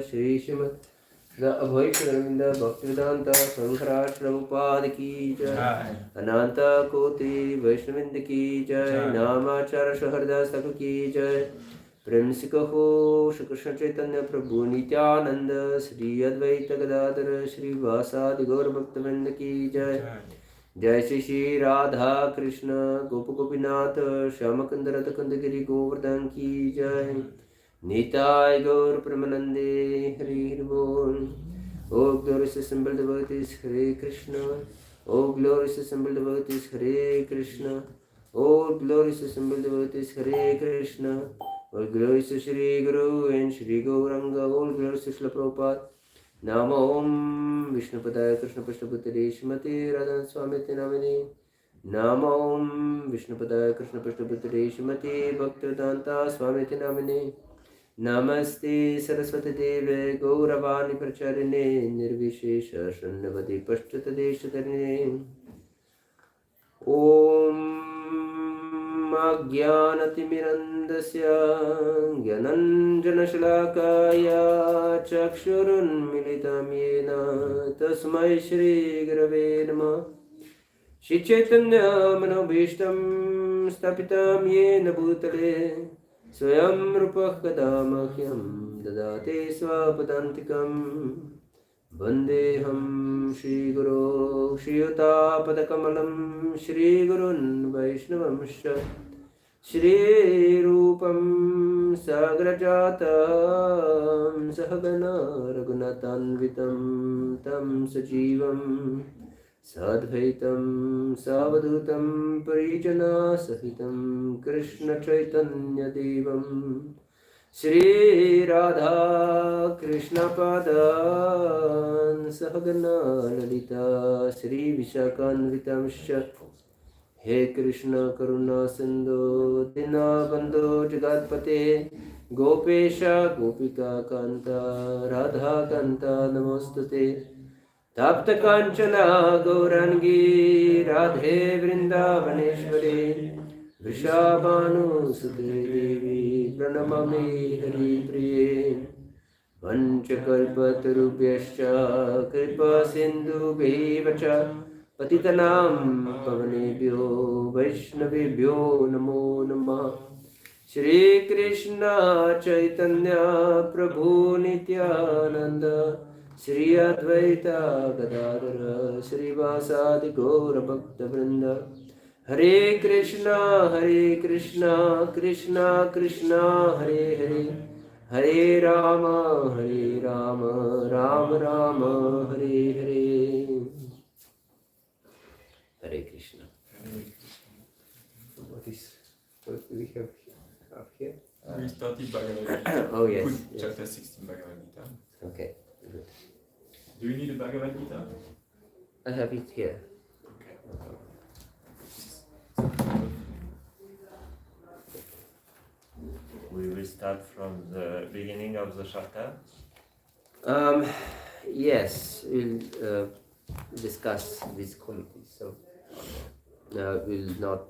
Shri Srimad The Abhayashananda Bhaktivedanta Sankara Prabhupada Ki Jai Ananta Koti Vaishnavinda Ki Jai Namachara Shahardas Thakur Ki Jai Prem Sikaho Shri Krishna Chaitanya Prabhu Nityananda Sri Advaita Gadadhara Shri Vasadi Gaur Bhaktavinda Ki Jai Jai Shri Shri Radha Krishna Gopa Gopinath Shyamakanda Kandagiri Govardhan Ki Jai Nitai Gaur Pramanande Hari Bol. O glorious assembled devotees, Hare Krishna. O glorious assembled devotees, Hare Krishna. O glorious assembled devotees, Hare Krishna. O glorious Shri Guru and Shri Gauranga. O glorious Shri Prabhupada. Namo Om Vishnupadaya Krishna Pashtaputari Shrimati Radha Swamiti Namini Namo Vishnupadaya Krishna Prishnaputre Shrimati Bhaktivedanta Swamiti Namine Namaste Saraswati Deve Gauravani Pracharine Nirvishesha Shunyavadi Pashtadeshadarine Om Ajnanatimirandasya Gyananjanashalakaya Chakshurun Militam Yena Tasmai Shri Gurave Namah Shri Chaitanya Manobhishtam Stapitam Yena Bhutale Swayam Rupah Kadamahyam Dadate Swapadantikam Vandeham Shri Guru Shri Yuta Padakamalam Shri Gurun Vaishnavamsha Shri Rupam Sagrajatam Sahagana Raghunatanvitam Tam Sajivam Sadvaitam Savadutam Parijana Sahitam Krishna Chaitanya Devam Shri Radha Krishna Padan Sahagana Lalita Shri Vishakanvitamsha He Krishna Karuna Sindhu Dinabandhu Jagatpate Gopesha Gopika Kanta Radha Kanta Namostute Tapta Kanchana Gaurangi Radhe Vrindavaneshwari Vrishabhanu Sute Devi Pranamami Hari Priye Vanchakalpatarubhyascha Kripa Sindhu Bhivacha Patitanam Pavanebhyo Vaishnavebhyo Namo Namah Shri Krishna Chaitanya Prabhu Nityananda Shri Advaita Gadadhara Shri Vasadi Gaura Bhakta Vrinda Hare Krishna Krishna Krishna Hare Hare Hare Rama Rama Rama Hare Hare Hare Krishna. What do we have here? We started Bhagavad Gita. Oh yes. Chapter 16 Bhagavad Gita. Okay, good. Do you need a Bhagavad Gita? I have it here. Okay. We will start from the beginning of the chapter. Yes, we'll discuss these qualities. So we'll not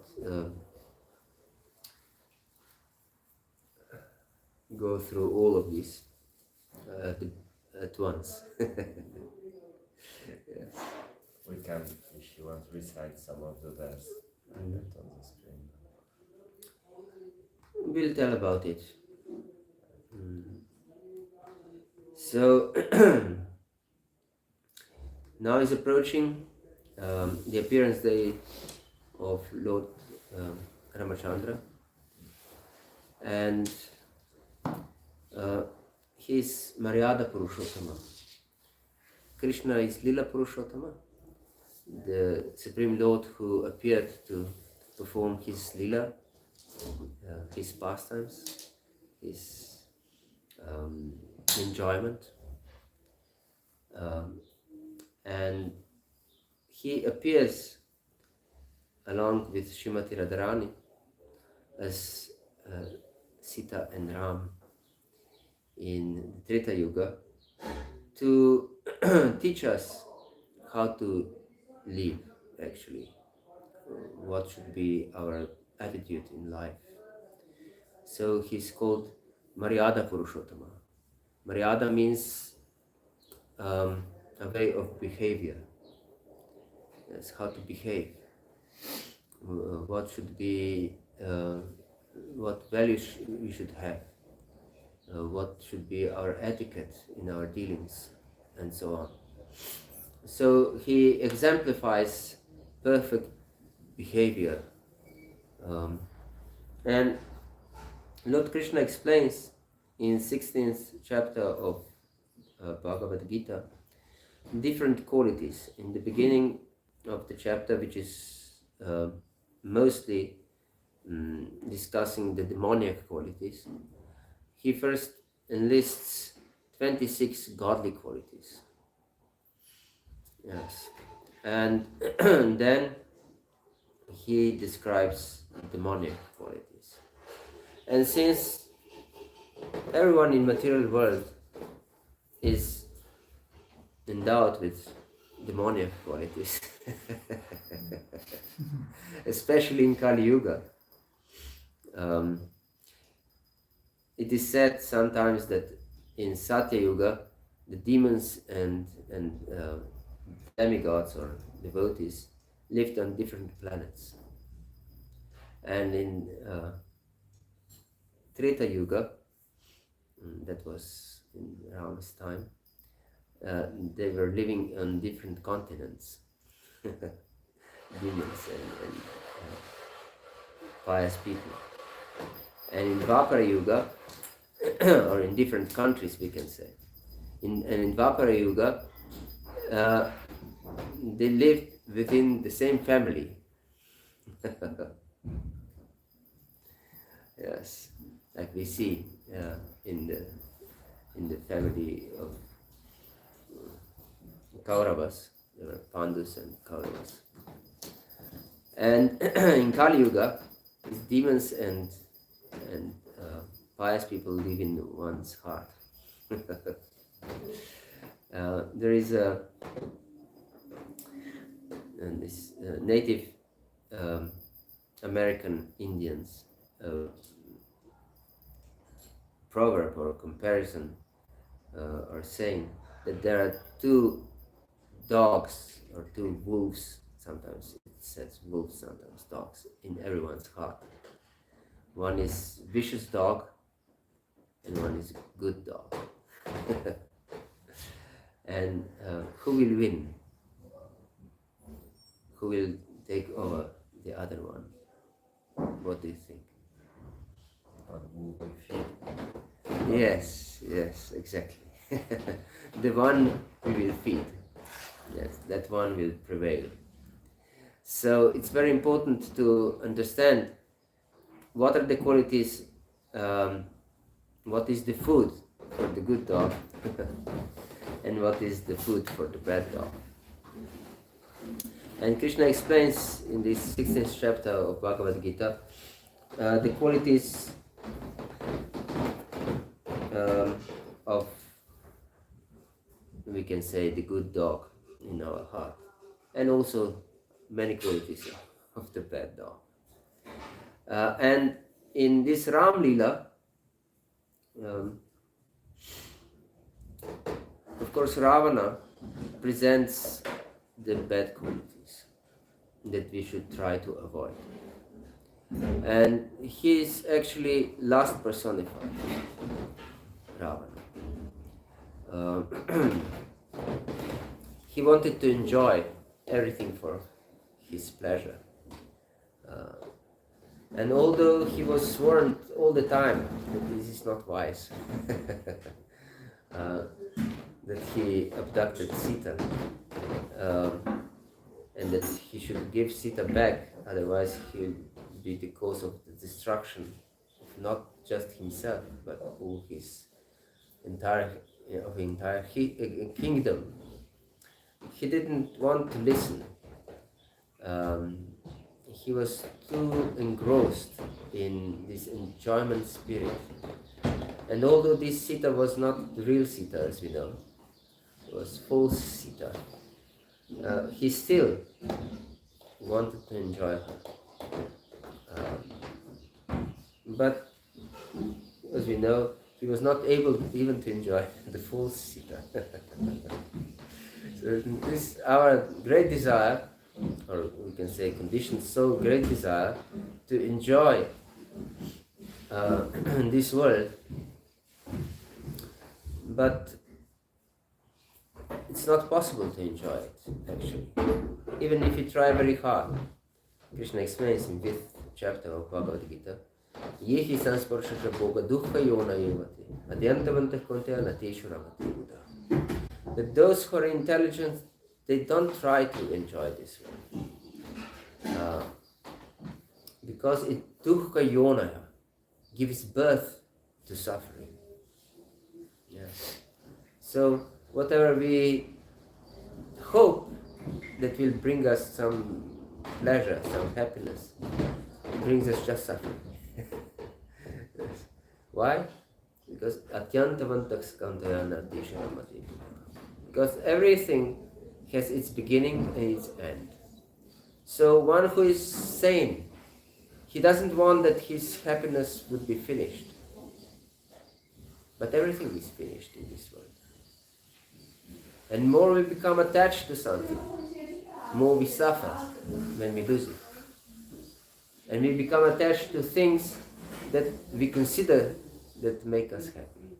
go through all of these at once. Yes. We can, if you want, recite some of the verse on the screen. We'll tell about it. So now is approaching the appearance day of Lord Ramachandra, and he is Maryada Purushottama. Krishna is Lila Purushottama, the Supreme Lord who appeared to perform his Lila, his pastimes, his enjoyment. And he appears along with Srimati Radharani as Sita and Ram in the Treta Yuga to teach us how to live, actually, what should be our attitude in life. So he's called Maryada Purushottama. Maryada means a way of behavior. That's how to behave. What should be, what values we should have. What should be our etiquette in our dealings, and so on. So he exemplifies perfect behavior. And Lord Krishna explains in 16th chapter of Bhagavad-gita different qualities. In the beginning of the chapter, which is mostly discussing the demoniac qualities, he first enlists 26 godly qualities. Yes. And then he describes demonic qualities. And since everyone in material world is endowed with demonic qualities, especially in Kali Yuga, it is said sometimes that in Satya Yuga, the demons and demigods or devotees lived on different planets. And in Treta Yuga, that was in Rama's time, they were living on different continents. Demons and pious people. And in Dvapara Yuga, or in different countries we can say, in Dvapara Yuga, they lived within the same family. Yes, like we see in the family of Kauravas, there were Pandus and Kauravas. And in Kali Yuga, demons and pious people live in one's heart. There is this Native American Indians proverb or comparison or saying that there are two dogs or two wolves, sometimes it says wolves, sometimes dogs, in everyone's heart. One is vicious dog and one is good dog. And who will win? Who will take over the other one? What do you think? Yes, exactly. The one we will feed. Yes, that one will prevail. So it's very important to understand what are the qualities, what is the food for the good dog and what is the food for the bad dog. And Krishna explains in this 16th chapter of Bhagavad-gita the qualities of, we can say, the good dog in our heart, and also many qualities of the bad dog. And in this Ram Leela, of course, Ravana presents the bad qualities that we should try to avoid. And he is actually lust personified, Ravana. He wanted to enjoy everything for his pleasure. And although he was warned all the time that this is not wise, that he abducted Sita, and that he should give Sita back, otherwise he will be the cause of the destruction of not just himself, but all his entire kingdom. He didn't want to listen. He was too engrossed in this enjoyment spirit. And although this Sita was not the real Sita, as we know, it was false Sita, he still wanted to enjoy her. But, as we know, he was not able even to enjoy the false Sita. So this our great desire, or we can say conditioned soul great desire to enjoy this world, but it's not possible to enjoy it actually, even if you try very hard. Krishna explains in 5th chapter of Bhagavad-gita, Yehi sansparshasha bhoga dukkha yona yevati adyantavantah kontya nateshu ramati buddha. But those who are intelligent, they don't try to enjoy this world. Because it dukkha yona gives birth to suffering. Yes. So whatever we hope that will bring us some pleasure, some happiness, it brings us just suffering. Yes. Why? Because because everything has its beginning and its end. So one who is sane, he doesn't want that his happiness would be finished. But everything is finished in this world. And more we become attached to something, more we suffer when we lose it. And we become attached to things that we consider that make us happy.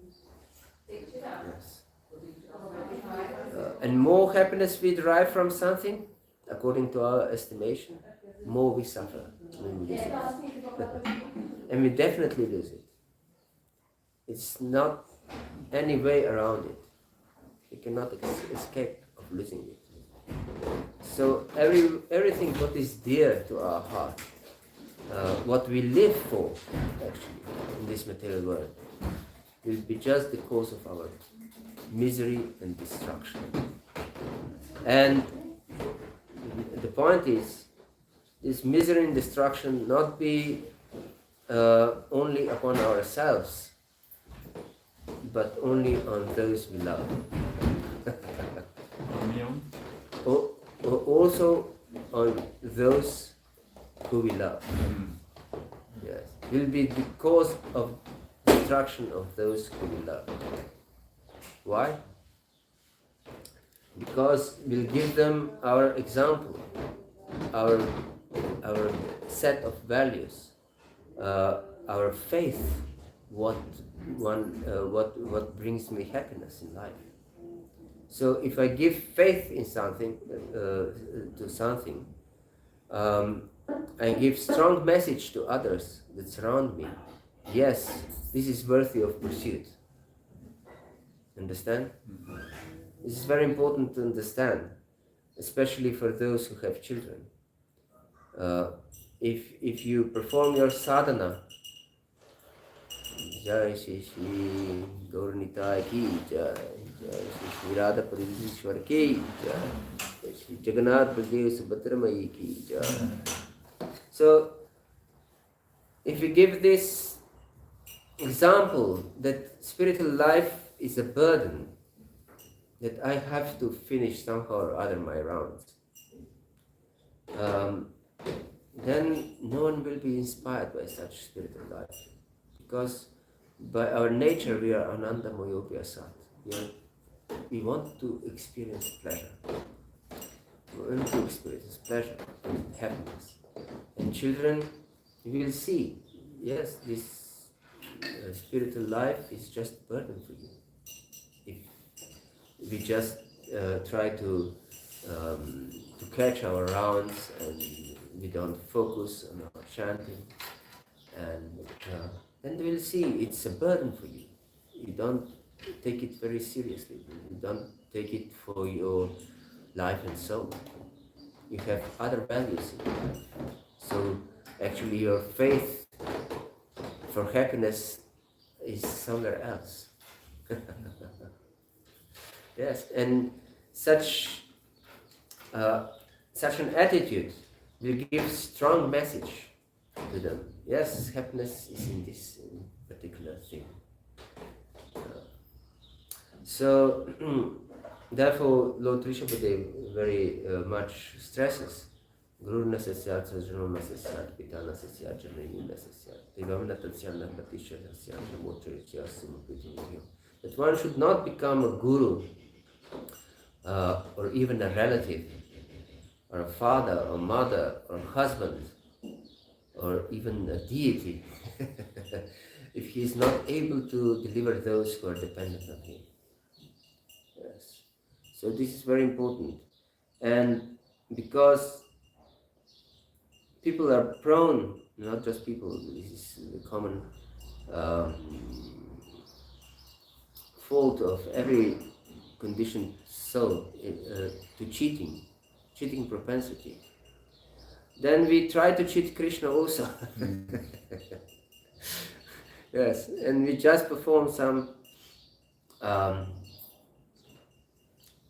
Yes. And more happiness we derive from something, according to our estimation, more we suffer when we lose it. And we definitely lose it. It's not any way around it. We cannot escape of losing it. So everything what is dear to our heart, what we live for, actually, in this material world, will be just the cause of our misery and destruction. And the point is, this misery and destruction not be only upon ourselves, but only on those we love. Also on those who we love. Yes, will be the cause of destruction of those who we love. Why? Because we'll give them our example, our set of values, our faith, what brings me happiness in life. So if I give faith in something, to something, I give strong message to others that surround me. Yes, this is worthy of pursuit. Understand? This is very important to understand, especially for those who have children. If you perform your sadhana, Jai Shri Shri Gauranitai ki Jai, Jai Shri Shri Radha Parisisvara ki Jai, Jai Shri Jagannath Baladev Subhadramayi ki Jai. So, if you give this example that spiritual life is a burden, that I have to finish somehow or other my rounds, then no one will be inspired by such spiritual life. Because by our nature we are Ananda Moyopya Sat. We want to experience pleasure. We want to experience pleasure and happiness. And children will see, yes, this spiritual life is just a burden for you. If we just try to catch our rounds and we don't focus on our chanting, and then they will see it's a burden for you. You don't take it very seriously. You don't take it for your life and soul. You have other values in your life. So actually your faith for happiness is somewhere else. Yes, and such an attitude will give strong message to them. Yes, happiness is in this particular thing. So, therefore, Lord Rishabhadev very much stresses Guru Nasasyat Sajano Nasasyat Pitana Sasyat Janani Nasasyat Devam Natasyana Patisha Sasyat Namotrya Sumapitya, that one should not become a guru or even a relative or a father or mother or husband or even a deity if he is not able to deliver those who are dependent on him. Yes. So this is very important. And because people are prone, not just people, this is the common fault of every conditioned soul, to cheating propensity. Then we try to cheat Krishna also. Yes, and we just perform some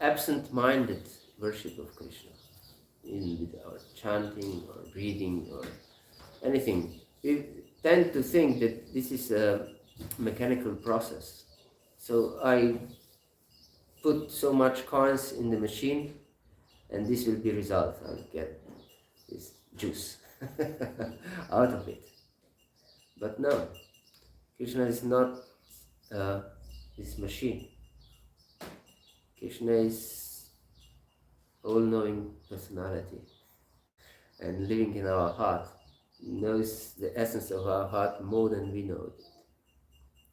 absent-minded worship of Krishna. in with our chanting or breathing or anything, we tend to think that this is a mechanical process. So I put so much coins in the machine and this will be result. I'll get this juice out of it. But no, Krishna is not this machine. Krishna is all-knowing personality and living in our heart, knows the essence of our heart more than we know it.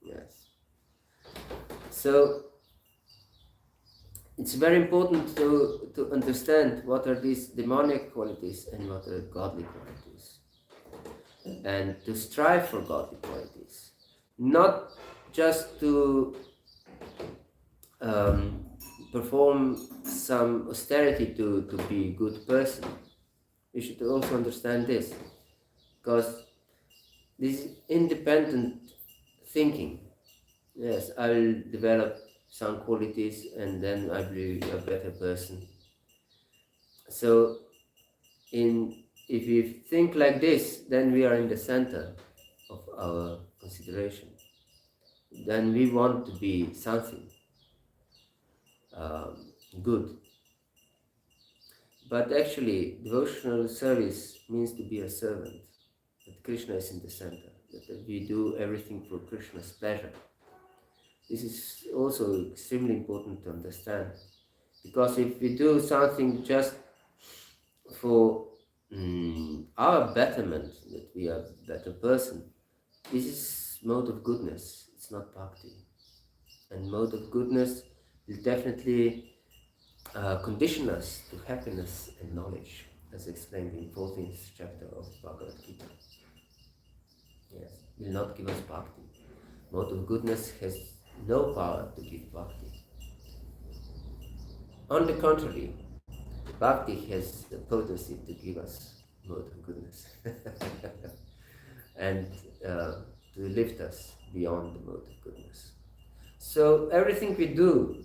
Yes. So it's very important to understand what are these demonic qualities and what are godly qualities, and to strive for godly qualities, not just to perform some austerity to be a good person. We should also understand this, because this is independent thinking. Yes, I will develop some qualities and then I will be a better person. So if we think like this, then we are in the center of our consideration. Then we want to be something good. But actually, devotional service means to be a servant, that Krishna is in the center, that we do everything for Krishna's pleasure. This is also extremely important to understand, because if we do something just for our betterment, that we are a better person, this is mode of goodness, it's not bhakti. And mode of goodness will definitely condition us to happiness and knowledge, as explained in 14th chapter of Bhagavad-gita. Yes, will not give us bhakti. Mode of goodness has no power to give bhakti. On the contrary, bhakti has the potency to give us mode of goodness and to lift us beyond the mode of goodness. So everything we do,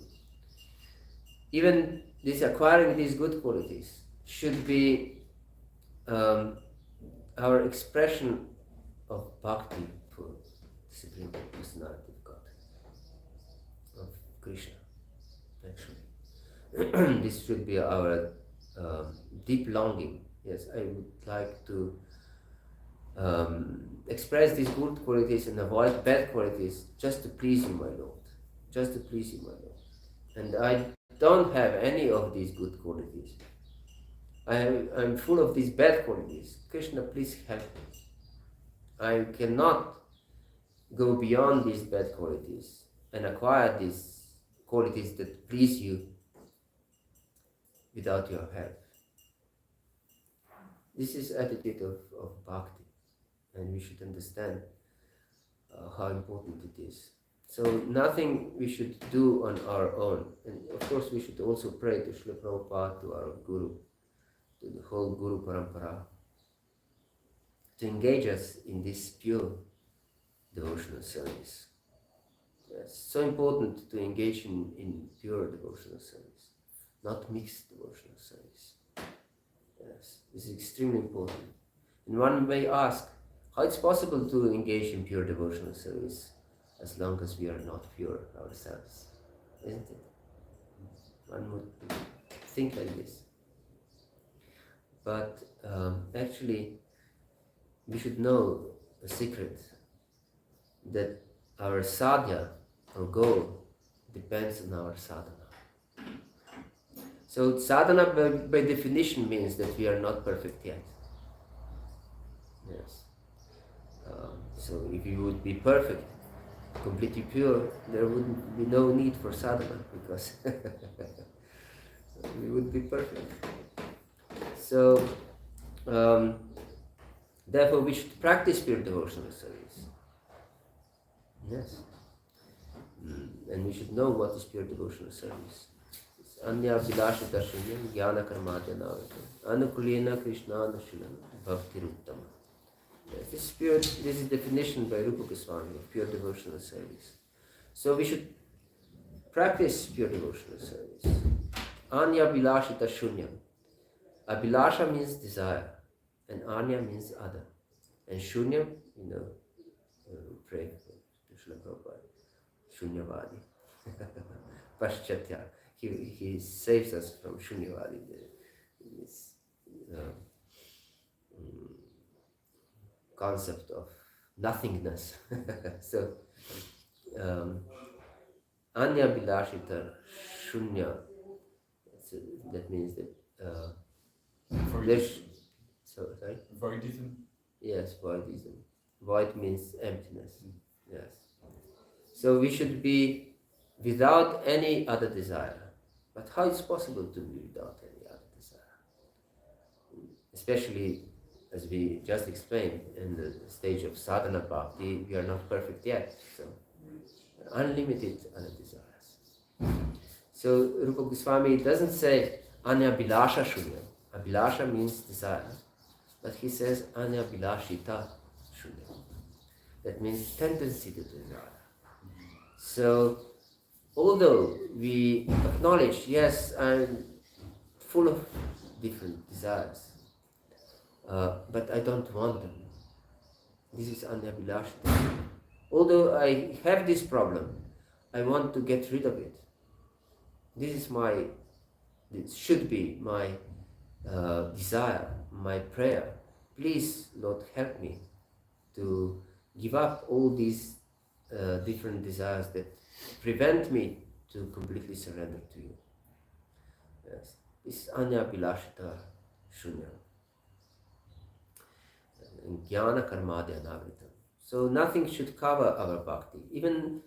even this acquiring these good qualities, should be our expression of bhakti for the Supreme Personality of God, of Krishna, actually. This should be our deep longing. Yes, I would like to express these good qualities and avoid bad qualities just to please you, my Lord. Just to please you, my Lord. And I don't have any of these good qualities. I'm full of these bad qualities. Krishna, please help me. I cannot go beyond these bad qualities and acquire these qualities that please you without your help. This is attitude of bhakti, and we should understand how important it is. So nothing we should do on our own. And of course we should also pray to Srila Prabhupada, to our Guru, to the whole Guru Parampara, to engage us in this pure devotional service. It's so important to engage in pure devotional service, not mixed devotional service. Yes, this is extremely important. And one may ask, how it's possible to engage in pure devotional service as long as we are not pure ourselves, isn't it? One would think like this. But actually, we should know a secret, that our sadhya, our goal, depends on our sadhana. So sadhana by definition means that we are not perfect yet. Yes. So if we would be perfect, completely pure, there would be no need for sadhana, because we would be perfect. So therefore we should practice pure devotional service. Yes. And we should know what is pure devotional service. It's anya vilasha darshanam jnana karmadya navata anukulena krishna nashilam bhakti ruttama. Yes, this is definition by Rupa Goswami of pure devotional service. So we should practice pure devotional service. Anya vilashita shunyam. Abhilasha means desire, and anya means other, and shunya, pray to Srila Prabhupada, shunyavadi, paschatya. He saves us from shunyavadi, this concept of nothingness. So, anya bilashita shunya. So that means that sorry? Voidism. Yes, voidism. Void means emptiness. Yes. So we should be without any other desire. But how is it possible to be without any other desire? Especially, as we just explained, in the stage of sadhana bhakti, we are not perfect yet. So, unlimited other desires. So, Rupa Goswami doesn't say anya bilasha shunya. Abhilasha means desire. But he says anya bilashita shunya. That means tendency to desire. So, although we acknowledge, yes, I'm full of different desires, but I don't want them. This is anya bilashita. Although I have this problem, I want to get rid of it. This should be my desire, my prayer. Please, Lord, help me to give up all these different desires that prevent me to completely surrender to you. Yes, this is anya bilashita shunya. Jnana karmadya navritam. So nothing should cover our bhakti. Even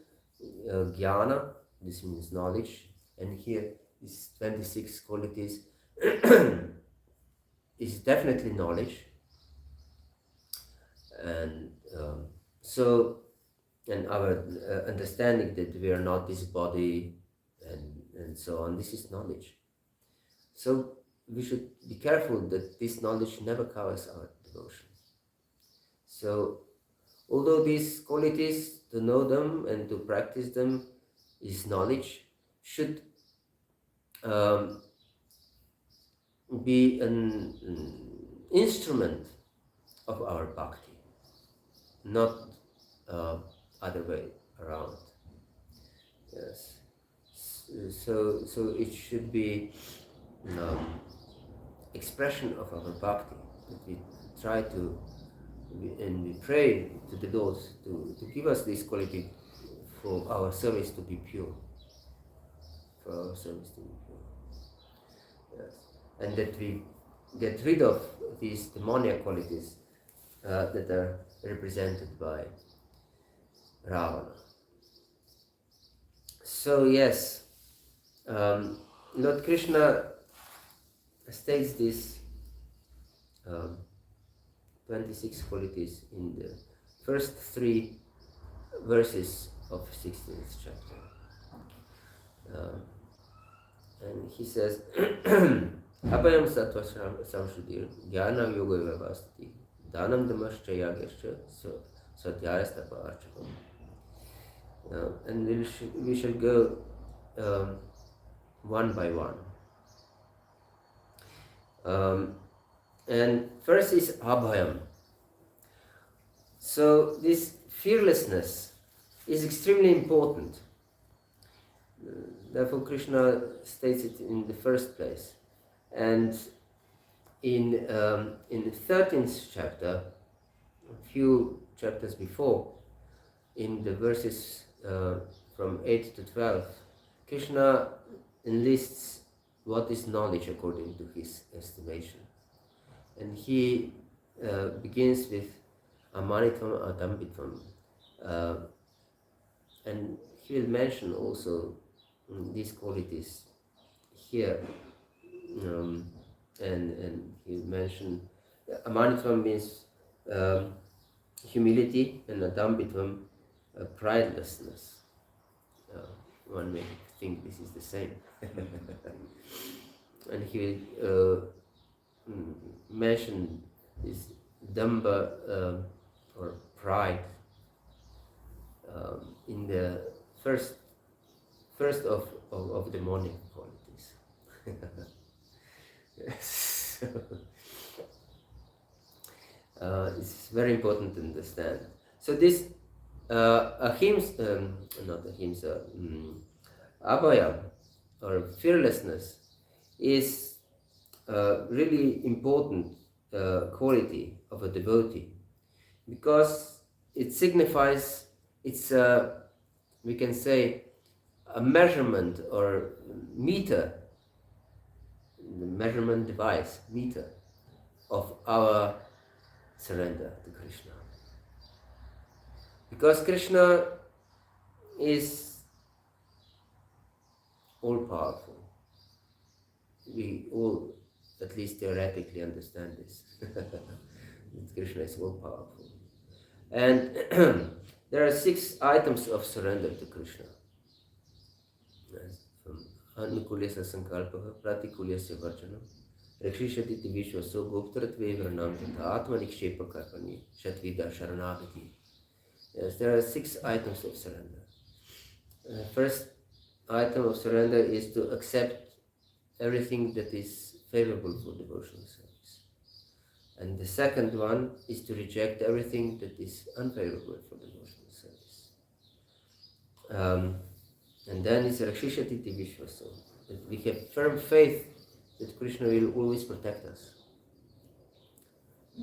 jnana, this means knowledge, and here is 26 qualities, is definitely knowledge. And and our understanding that we are not this body and so on, this is knowledge. So we should be careful that this knowledge never covers our devotion. So although these qualities, to know them and to practice them is knowledge, should be an instrument of our bhakti, not other way around. Yes. So it should be expression of our bhakti, that we try to, and we pray to the Lord to give us this quality for our service to be pure. For our service to be pure. Yes. And that we get rid of these demoniac qualities that are represented by Ravana. So yes, Lord Krishna states these 26 qualities in the first 3 verses of 16th chapter. And he says, Apayam sattva samshudir jnana yoga vavastiti dhanam damaschaya gescha sadhyayastapa archakam. And we shall go one by one. And first is abhayam. So this fearlessness is extremely important. Therefore Krishna states it in the first place. And in the 13th chapter, a few chapters before, in the verses from 8 to 12, Krishna enlists what is knowledge according to his estimation. And he begins with amanitvam adambitvam. And he will mention also these qualities here. And he mentioned amanitvam means humility, and adambitvam pridelessness. One may think this is the same. And he will mention this damba or pride in the first of demonic qualities. Yes. It's very important to understand. So this ahimsa, not ahimsa, abhaya or fearlessness is really important quality of a devotee, because it signifies, it's we can say a measurement or meter, the measurement device, meter of our surrender to Krishna. Because Krishna is all powerful. We all, at least theoretically, understand this. That Krishna is all powerful. And there are 6 items of surrender to Krishna. Anukulyasya sankalpaha, pratikulyasya varjanam, rakshishati vishwaso goptaratve vranam tatha atmanikshepa karpani shatvida sharanagati. Yes, there are 6 items of surrender. First item of surrender is to accept everything that is favorable for devotional service. And the second one is to reject everything that is unfavorable for devotional service. And then it's rakshishati vishwaso, that we have firm faith that Krishna will always protect us.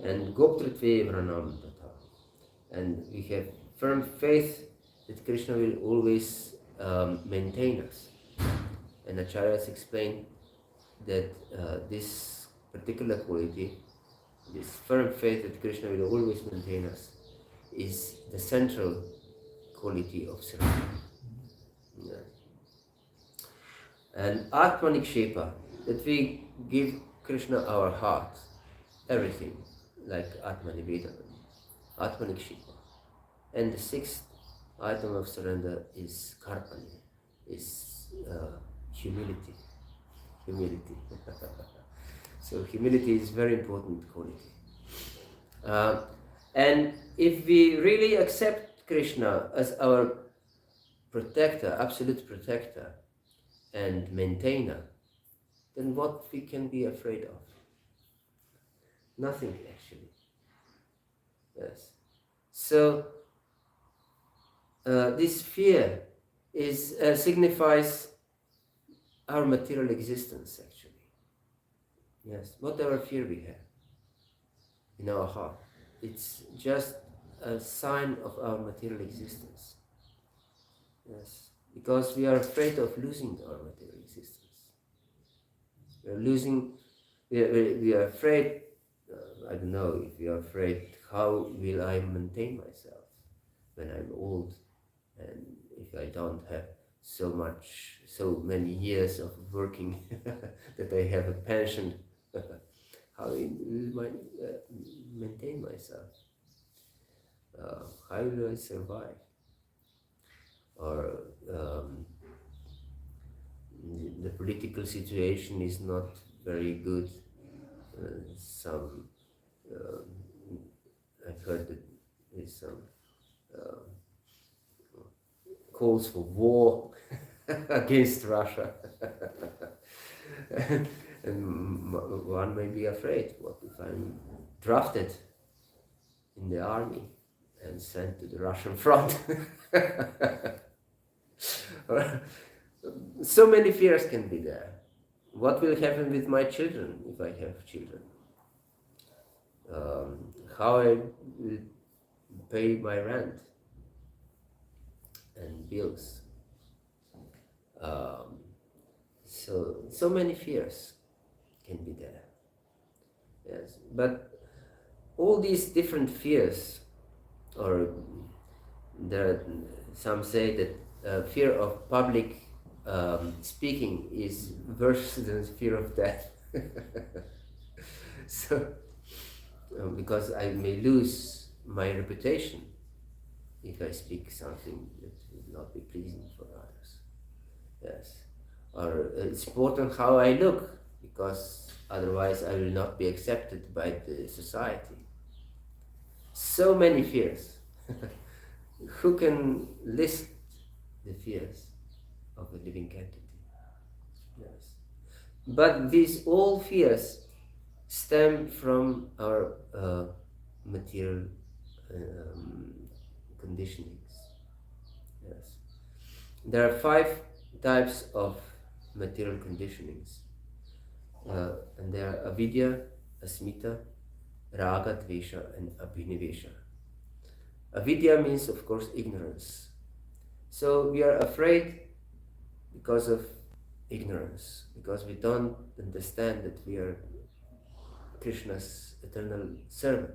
And goptratve vranam tatha, and we have firm faith that Krishna will always maintain us. And Acharyas explained that this particular quality, this firm faith that Krishna will always maintain us, is the central quality of surrender. Yeah. And Atmanikshepa, that we give Krishna our heart, everything, like Atmanivedanam, Atmanikshepa. And the 6th item of surrender is Karpani, is humility. Humility. So humility is very important quality. And if we really accept Krishna as our protector, absolute protector and maintainer, then what we can be afraid of? Nothing, actually. Yes. So this fear is signifies our material existence, actually. Yes, whatever fear we have in our heart, it's just a sign of our material existence. Yes, because we are afraid of losing our material existence. We are afraid, I don't know if we are afraid, how will I maintain myself when I'm old, and if I don't have so many years of working that I have a pension, how will I maintain myself? How will I survive? Or the political situation is not very good. I've heard that there's some calls for war against Russia. And one may be afraid, what if I'm drafted in the army and sent to the Russian front? So many fears can be there. What will happen with my children if I have children? How I will pay my rent and bills. So many fears can be there. Yes, but all these different fears, or some say that fear of public speaking is worse than fear of death. So, because I may lose my reputation if I speak something that will not be pleasing for others. Yes. Or it's important how I look, because otherwise I will not be accepted by the society. So many fears. Who can list the fears of a living entity? Yes. But these all fears stem from our material conditionings. Yes. There are 5 types of material conditionings. And they are avidya, asmita, raga, dvesha, and abhinivesha. Avidya means, of course, ignorance. So we are afraid because of ignorance, because we don't understand that we are Krishna's eternal servant.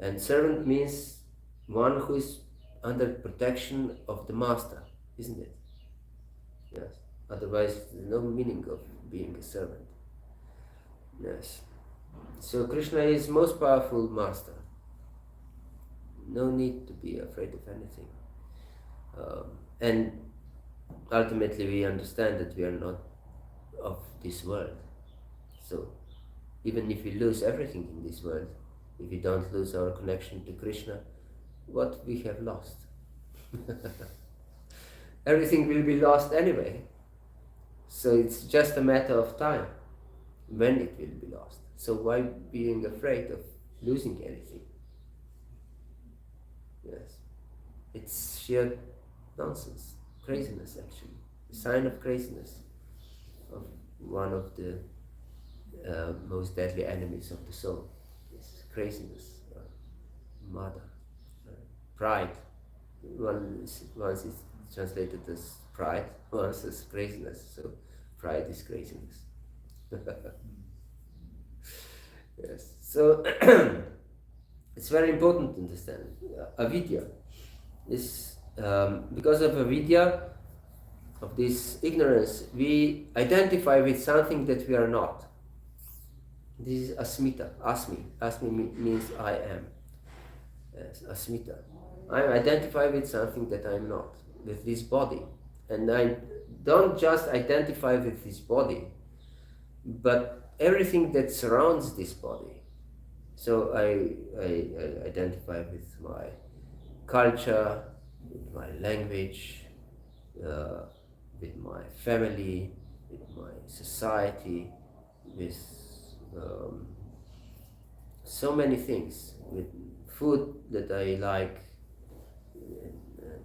And servant means one who is under protection of the master, isn't it? Yes. Otherwise, there's no meaning of being a servant. Yes. So Krishna is most powerful master. No need to be afraid of anything. And ultimately we understand that we are not of this world. So even if we lose everything in this world, if we don't lose our connection to Krishna, what we have lost? Everything will be lost anyway. So it's just a matter of time when it will be lost. So why being afraid of losing anything? Yes. It's sheer nonsense, craziness actually. A sign of craziness, of one of the most deadly enemies of the soul. Is craziness, mada, pride. Once it's translated as pride, once as craziness. So pride is craziness. Yes. So it's very important to understand. Avidya is because of avidya, of this ignorance, we identify with something that we are not. This is asmita, asmi. Asmi means I am. Yes, asmita. I identify with something that I am not, with this body. And I don't just identify with this body, but everything that surrounds this body. So I identify with my culture, with my language, with my family, with my society, with so many things, with food that I like, and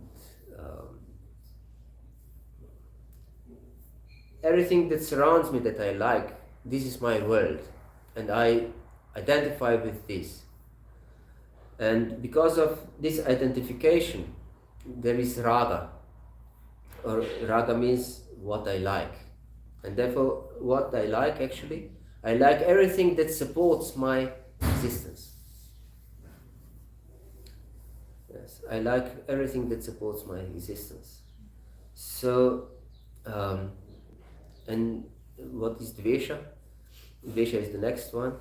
everything that surrounds me that I like. This is my world, and I identify with this. And because of this identification, there is raga, or raga means what I like. And therefore, what I like actually, I like everything that supports my existence. Yes, I like everything that supports my existence. So, and what is dvesha? Dvesha is the next one.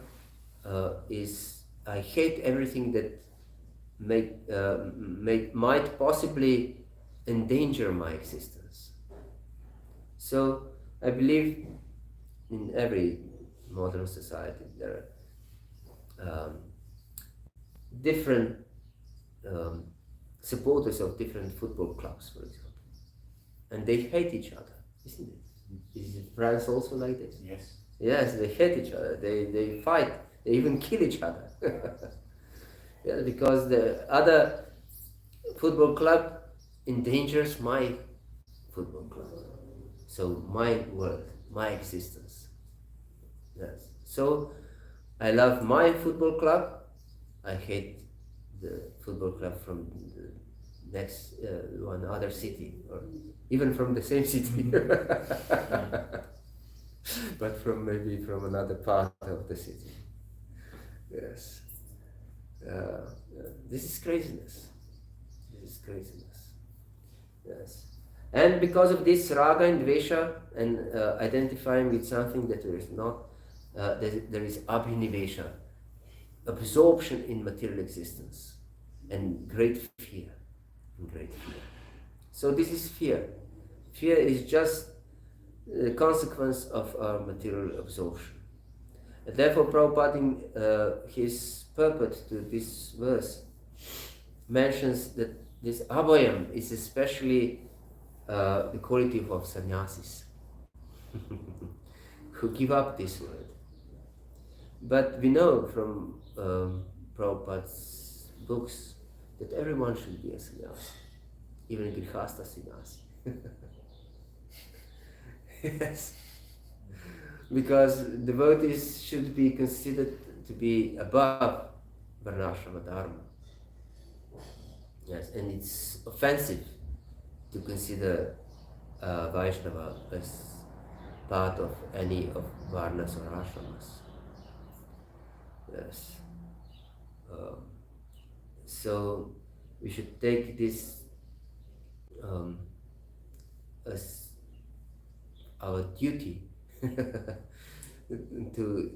Is I hate everything that might possibly endanger my existence. So I believe in every modern society there are different supporters of different football clubs, for example, and they hate each other, isn't it? Is France also like this? Yes. Yes, they hate each other. They fight. They even kill each other. Yeah, because the other football club endangers my football club. So my world, my existence. Yes. So I love my football club. I hate the football club from the next one other city, or even from the same city, but maybe from another part of the city. Yes. This is craziness. This is craziness. Yes. And because of this raga and dvesha, and identifying with something that there is not, there is abhinivesha, absorption in material existence, and great fear. Great fear. So this is fear. Fear is just the consequence of our material absorption. And therefore, Prabhupada in his purport to this verse mentions that this abhayam is especially the quality of sannyasis who give up this world. But we know from Prabhupada's books that everyone should be a sannyasi, even grihastha sannyasi. Yes, because devotees should be considered to be above varnashrama dharma. Yes, and it's offensive to consider Vaishnava as part of any of varnas or ashramas. Yes. So we should take this as our duty to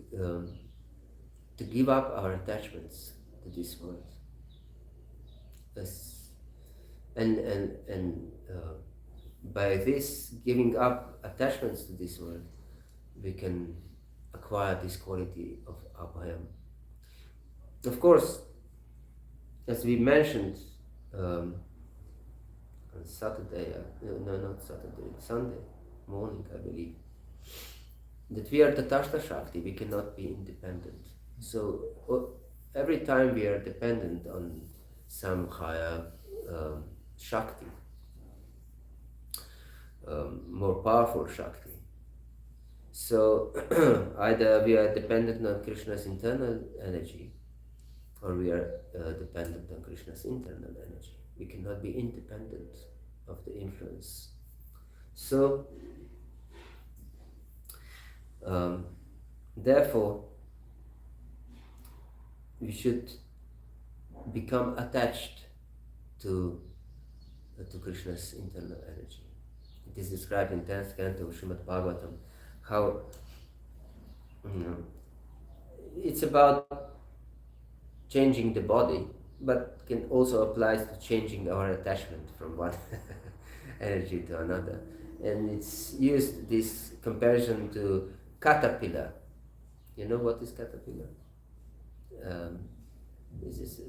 give up our attachments to this world. And by this giving up attachments to this world, we can acquire this quality of abhayam. Of course, as we mentioned on Saturday, not Saturday, Sunday morning, I believe, that we are Tatashta Shakti, we cannot be independent. So every time we are dependent on some higher Shakti, more powerful Shakti. So either we are dependent on Krishna's internal energy, or we are dependent on Krishna's internal energy. We cannot be independent of the influence. So, therefore, we should become attached to Krishna's internal energy. It is described in 10th canto of Srimad Bhagavatam how it's about changing the body, but can also apply to changing our attachment from one energy to another. And it's used, this comparison, to caterpillar. You know what is caterpillar? This is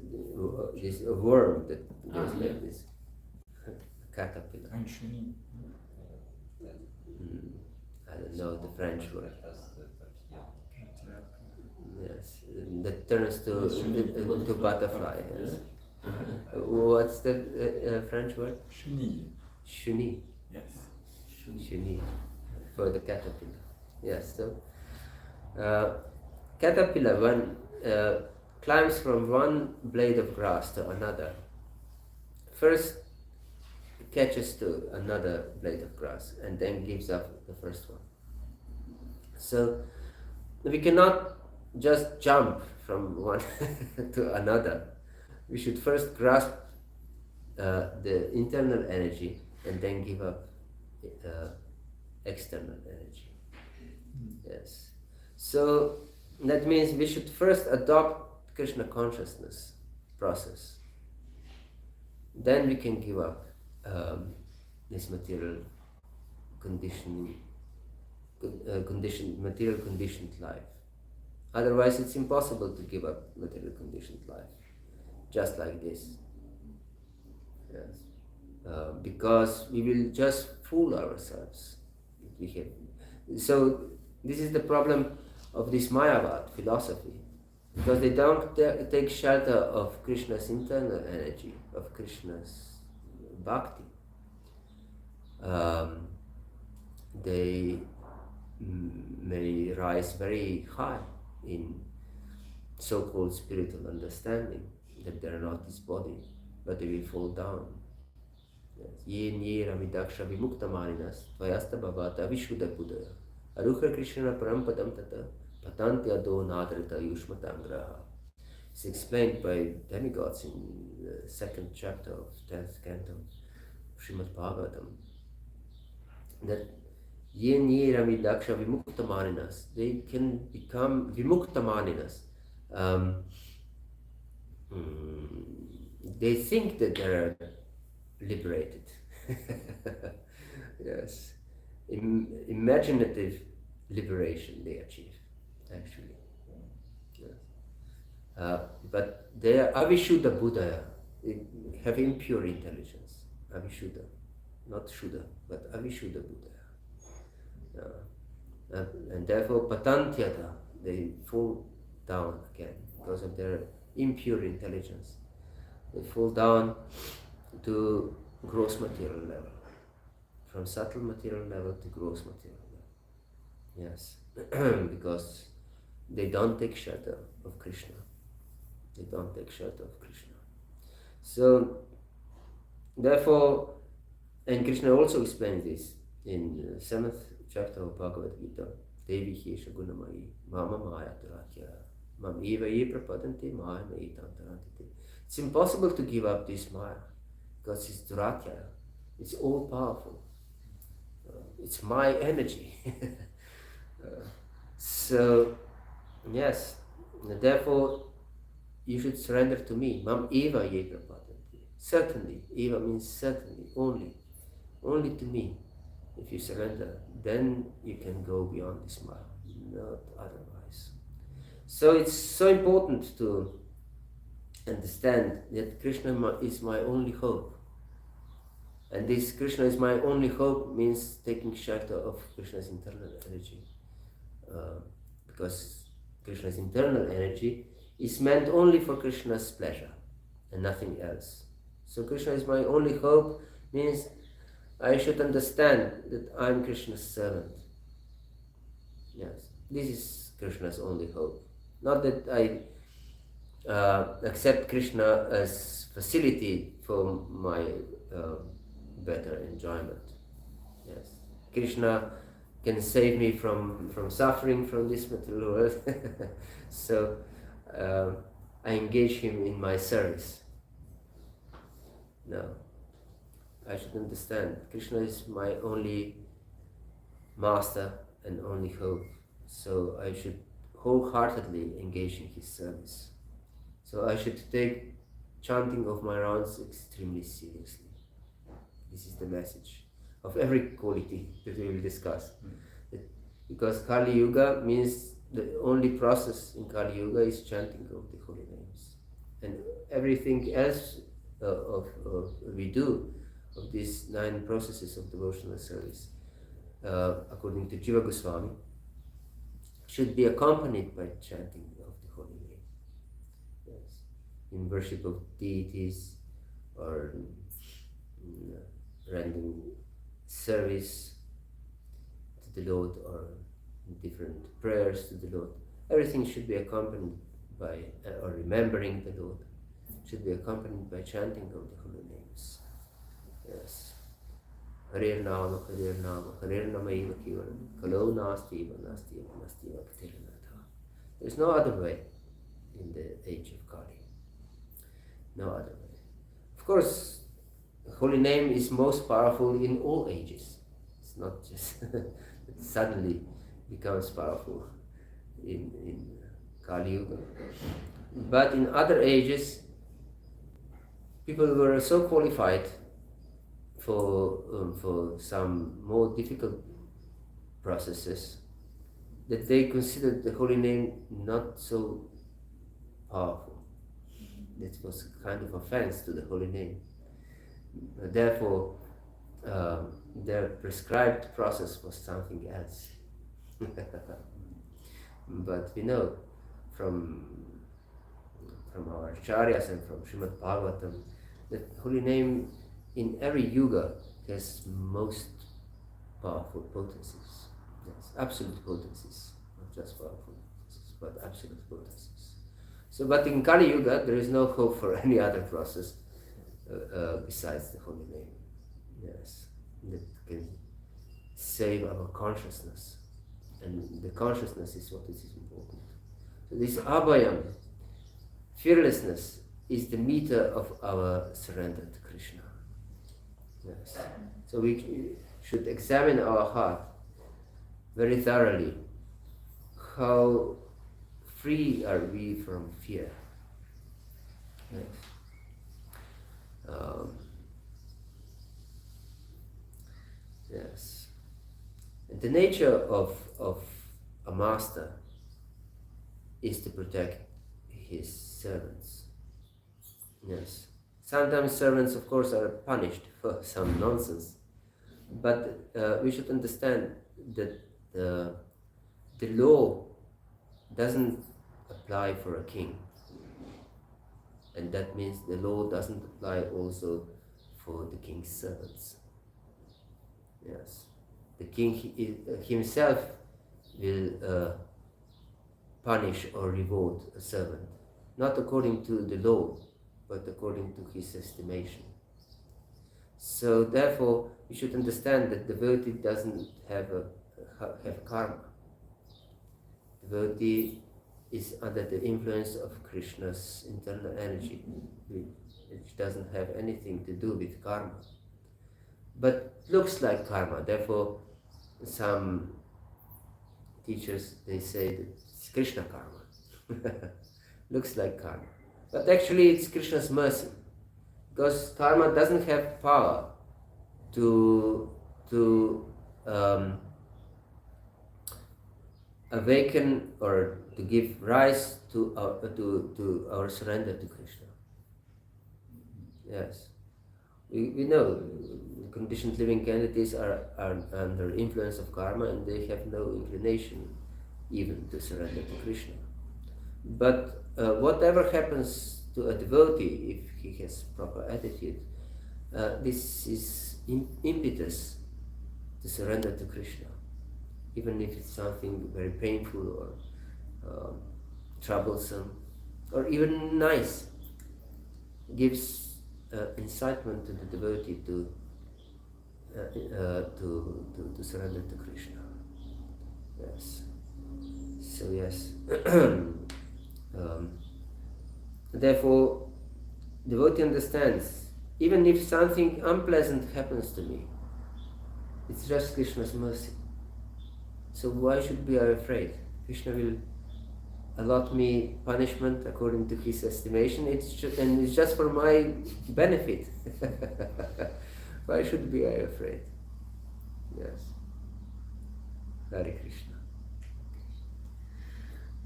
a worm that goes like this. Caterpillar. I don't know the French word. Yes, that turns to butterfly. Yes. What's the French word? Chenille. Chenille. Yes. Chenille for the caterpillar. Yes. So caterpillar, when climbs from one blade of grass to another, first catches to another blade of grass and then gives up the first one. So we cannot just jump from one to another. We should first grasp the internal energy and then give up external energy. Yes. So that means we should first adopt Krishna consciousness process. Then we can give up this material material conditioned life. Otherwise, it's impossible to give up material conditioned life, just like this. Yes, because we will just fool ourselves. So this is the problem of this Mayavad philosophy, because they don't take shelter of Krishna's internal energy, of Krishna's bhakti. They may rise very high in so-called spiritual understanding that they are not this body, but they will fall down. Ye ramidaksha vimuktamaninas tvayasta bhavata vishuddha buddhaya Hare Krishna parampadam tata patantya do nadrita yushmatangraha. It's explained by demigods in the second chapter of 10th canto of Srimad Bhagavatam, that yen ye ramidaksha vimuktamaninas, they can become vimuktamaninas. They think that they are liberated. Yes, imaginative liberation they achieve, actually. Yes. But they are avishuddha buddha, they have impure intelligence. Avishuddha, not shuddha, but avishuddha buddha. And therefore patantyata, they fall down again because of their impure intelligence. They fall down to gross material level, from subtle material level to gross material level. Yes, because they don't take shelter of Krishna. They don't take shelter of Krishna. So, therefore, and Krishna also explains this in the 7th chapter of Bhagavad-gita, Devi Hesha Gunamai, Mama Maya Durakya, Mam Eva Ye Prapadanti, Maya Maitantarantite. It's impossible to give up this Maya because it's Durakya, it's all powerful. It's my energy. So, yes, therefore, you should surrender to me. Mam Eva Ye Prapadanti. Certainly, Eva means certainly, only to me. If you surrender, then you can go beyond this Maya, not otherwise. So it's so important to understand that Krishna is my only hope. And this Krishna is my only hope means taking shelter of Krishna's internal energy. Because Krishna's internal energy is meant only for Krishna's pleasure and nothing else. So Krishna is my only hope means I should understand that I'm Krishna's servant. Yes, this is Krishna's only hope. Not that I accept Krishna as facility for my better enjoyment. Yes, Krishna can save me from suffering from this material world. So I engage him in my service. No. I should understand Krishna is my only master and only hope. So I should wholeheartedly engage in his service. So I should take chanting of my rounds extremely seriously. This is the message of every quality that we will discuss. Because Kali Yuga means the only process in Kali Yuga is chanting of the holy names. And everything else we do of these 9 processes of devotional service, according to Jiva Goswami, should be accompanied by chanting of the holy name. Yes. In worship of deities or rendering service to the Lord or different prayers to the Lord. Everything should be accompanied by, or remembering the Lord, should be accompanied by chanting of the holy names. Yes. Hare Nama, Hare Nama, Hare Nama Eva Kivaram, Kalo Nastiva, Nastiva, Nastiva, Patiranatha. There's no other way in the age of Kali. No other way. Of course, the holy name is most powerful in all ages. It's not just it suddenly becomes powerful in Kali Yuga. But in other ages, people were so qualified for some more difficult processes that they considered the holy name not so powerful. It was a kind of offense to the holy name. Therefore, their prescribed process was something else. But we know from our acharyas and from Srimad Bhagavatam that holy name in every yuga has most powerful potencies. Yes, absolute potencies, not just powerful potencies, but absolute potencies. So, but in Kali Yuga, there is no hope for any other process besides the holy name. Yes, that can save our consciousness, and the consciousness is what is important. So this abhayam, fearlessness, is the meter of our surrender to Krishna. Yes. So we should examine our heart very thoroughly. How free are we from fear? Yes. Yes. And the nature of a master is to protect his servants. Yes. Sometimes servants, of course, are punished for some nonsense, but we should understand that the law doesn't apply for a king. And that means the law doesn't apply also for the king's servants. Yes. The king himself will punish or reward a servant, not according to the law, but according to his estimation. So therefore, you should understand that devotee doesn't have karma. Devotee is under the influence of Krishna's internal energy, which doesn't have anything to do with karma, but looks like karma. Therefore, some teachers, they say that it's Krishna karma. Looks like karma, but actually it's Krishna's mercy, because karma doesn't have power to awaken or to give rise to our surrender to Krishna. Yes, we know conditioned living entities are under influence of karma, and they have no inclination even to surrender to Krishna. But whatever happens to a devotee, if he has proper attitude, this is impetus to surrender to Krishna, even if it's something very painful or troublesome or even nice. Gives incitement to the devotee to surrender to Krishna. Yes. So yes. Therefore, devotee understands, even if something unpleasant happens to me, it's just Krishna's mercy. So why should be I afraid? Krishna will allot me punishment according to his estimation. It's just for my benefit. Why should be I afraid? Yes. Hare Krishna.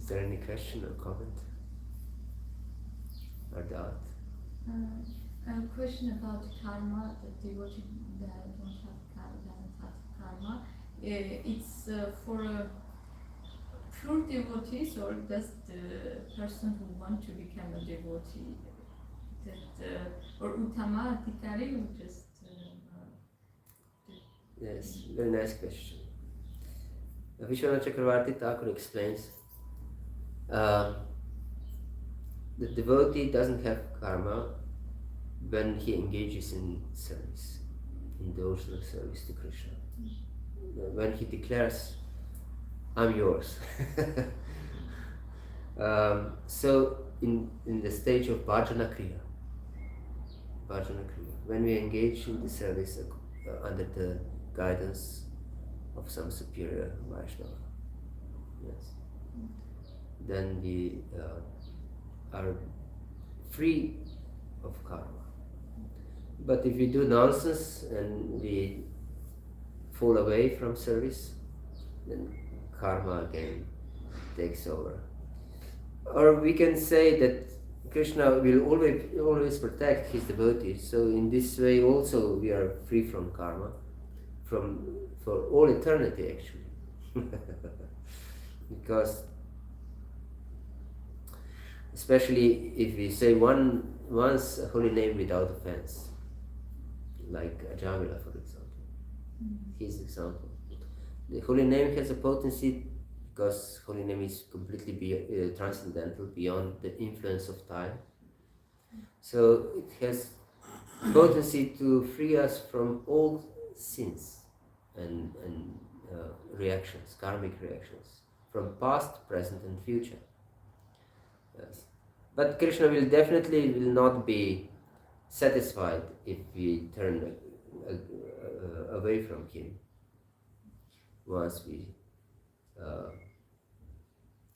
Is there any question or comment? Or doubt? A question about karma, the devotee that don't have karma, doesn't have karma. It's for pure devotees, or does the person who want to become a devotee, or automatically, or just Yes, very nice question. Vishwanath Chakravarti Thakur explains the devotee doesn't have karma when he engages in service, in devotional service to Krishna. When he declares, I'm yours. So in the stage of bhajana kriya, when we engage in the service under the guidance of some superior Vaishnava, yes, then we are free of karma. But if we do nonsense and we fall away from service, then karma again takes over. Or we can say that Krishna will always protect his devotees. So in this way also we are free from karma, for all eternity actually. Because especially if we say once a holy name without offense, like Ajamila for example, his example. The holy name has a potency because holy name is completely transcendental, beyond the influence of time. So it has potency to free us from all sins and reactions, karmic reactions, from past, present and future. Yes. But Krishna will definitely not be satisfied if we turn away from him once we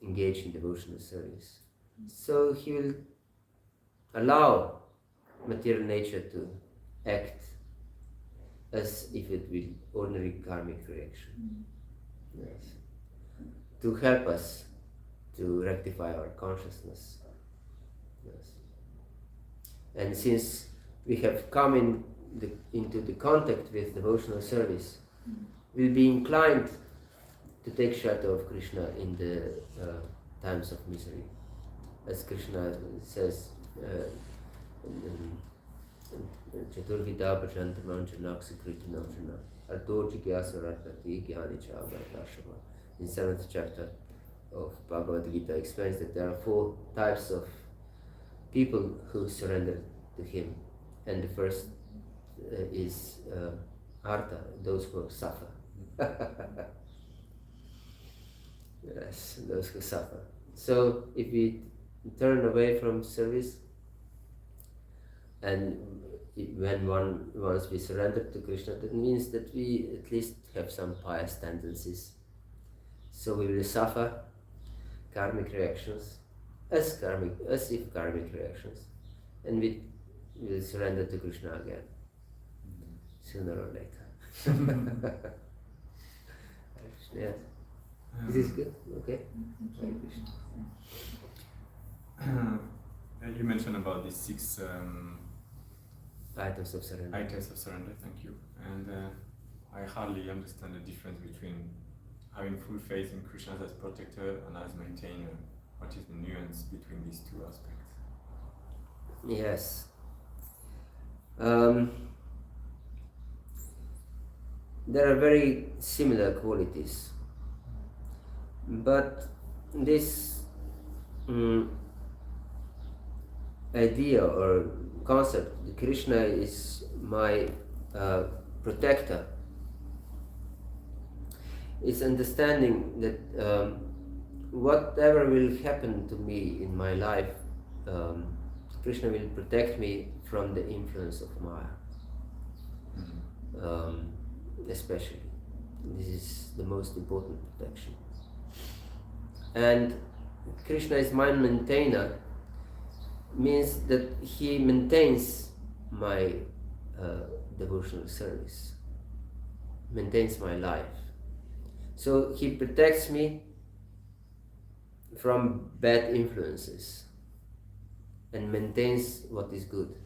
engage in devotional service. So he will allow material nature to act as if it will ordinary karmic reaction. Yes. To help us to rectify our consciousness. Yes. And since we have come into the contact with devotional service, we'll be inclined to take shelter of Krishna in the times of misery. as Krishna says in Chaturvida Pajantamam Janaksikritinam Jana Arto Jigyasa Ratati Gyanicha Vartashava. In 7th chapter of Bhagavad-gita explains that there are 4 types of people who surrender to him, and the first is Artha, those who suffer. Yes, those who suffer. So if we turn away from service, and once we surrender to Krishna, that means that we at least have some pious tendencies. So we will suffer karmic reactions as if karmic reactions, and we will surrender to Krishna again, sooner or later. Yes. This is good. Okay. Hare Krishna. You mentioned about these 6 Items of surrender. items of surrender, thank you. And I hardly understand the difference between having full faith in Krishna as protector and as maintainer. What is the nuance between these 2 aspects? Yes. There are very similar qualities, but this idea or concept that Krishna is my protector is understanding that whatever will happen to me in my life, Krishna will protect me from the influence of Maya. Especially. This is the most important protection. And Krishna is my maintainer, means that he maintains my devotional service, maintains my life. So he protects me from bad influences and maintains what is good.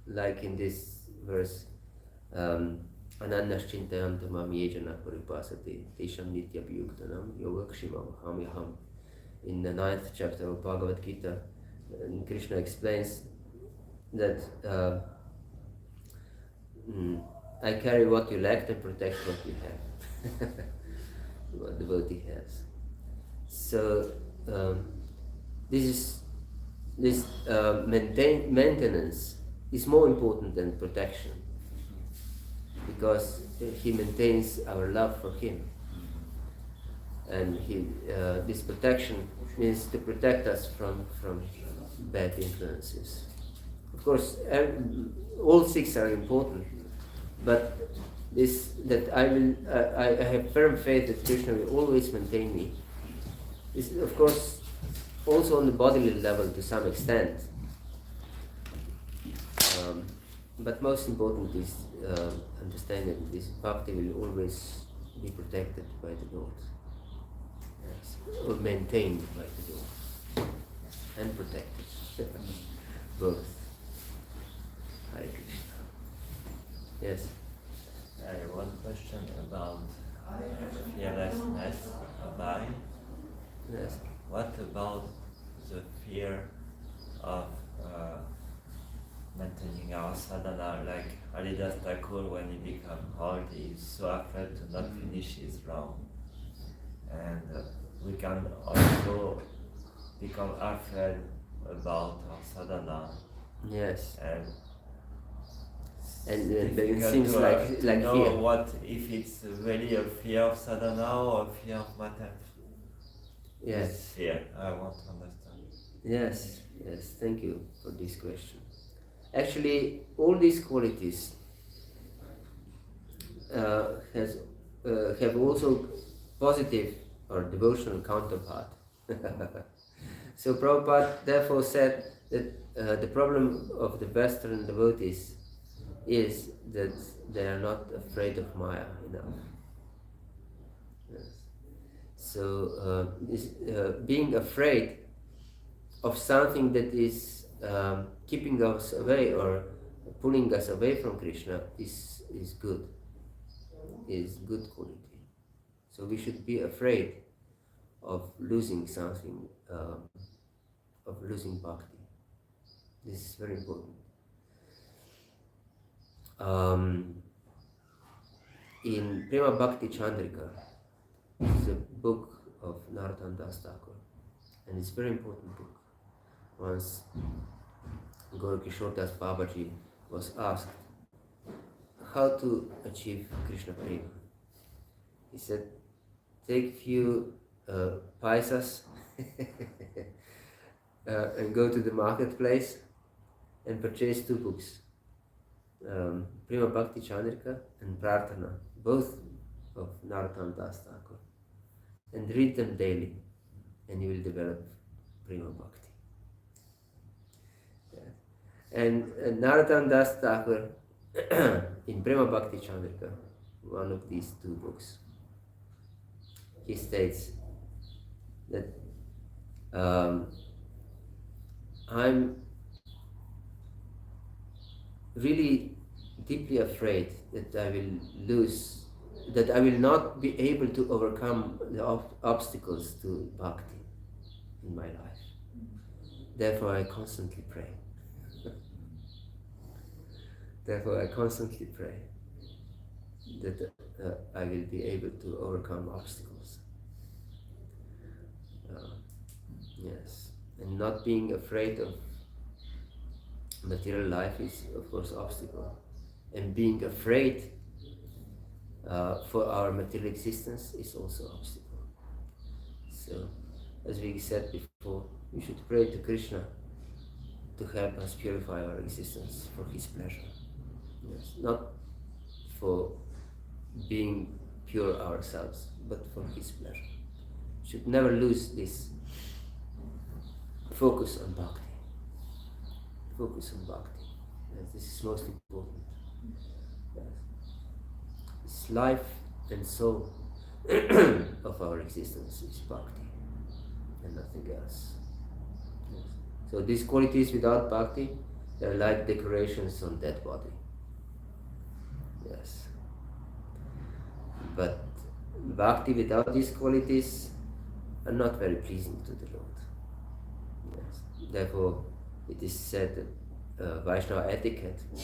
Like in this verse, Ananyaschintayam tamam yejana paripasati tesham nityabhyuktanam yogakshimam hamyaham. In the 9th chapter of Bhagavad-gita, Krishna explains that I carry what you lack and protect what you have, what devotee has. So this maintenance is more important than protection, because he maintains our love for him, and this protection means to protect us from bad influences. Of course, all 6 are important, but I have firm faith that Krishna will always maintain me. Is of course also on the bodily level to some extent, but most important is understanding this bhakti will always be protected by the Lord, yes, or maintained by the Lord, and protected. Both. Hare Krishna. Yes. I have one question about fearlessness, abide. Yes. What about the fear of maintaining our sadhana? Like Haridas Thakur, when he became old, he is so afraid to not finish his round. And we can also become afraid about our sadhana. Yes. And it difficult seems to, like know fear. what if it's really a fear of sadhana or fear of matter. Yes. Fear. I want to understand. Yes. Yes. Thank you for this question. Actually, all these qualities have also positive or devotional counterpart. So Prabhupada therefore said that the problem of the Western devotees is that they are not afraid of Maya enough. Yes. So being afraid of something that is keeping us away or pulling us away from Krishna is good, is good quality. So we should be afraid of losing something of losing bhakti. This is very important. In Prema Bhakti Chandrika, this is a book of Narottam Das Thakur, and it's a very important book. Once Gaura Kishore Das Babaji was asked how to achieve Krishna Prema. He said, take few paisas and go to the marketplace and purchase 2 books, Prema Bhakti Chandrika and Prarthana, both of Narottam Das Thakur, and read them daily, and you will develop Prema Bhakti. Yeah. And Narottam Das Thakur, in Prema Bhakti Chandrika, one of these 2 books, he states that I'm really deeply afraid that I will lose, that I will not be able to overcome the obstacles to bhakti in my life. Therefore I constantly pray. Therefore I constantly pray that I will be able to overcome obstacles. Yes, and not being afraid of material life is of course obstacle, and being afraid for our material existence is also obstacle. So, as we said before, we should pray to Krishna to help us purify our existence for his pleasure. Yes, not for being pure ourselves, but for his pleasure. We should never lose this focus on bhakti. Focus on bhakti. Yes, this is most important. Yes. It's life and soul of our existence is bhakti and nothing else. Yes. So these qualities without bhakti, they're like decorations on dead body. Yes. But bhakti without these qualities are not very pleasing to the Lord. Yes. Therefore, it is said that Vaishnava etiquette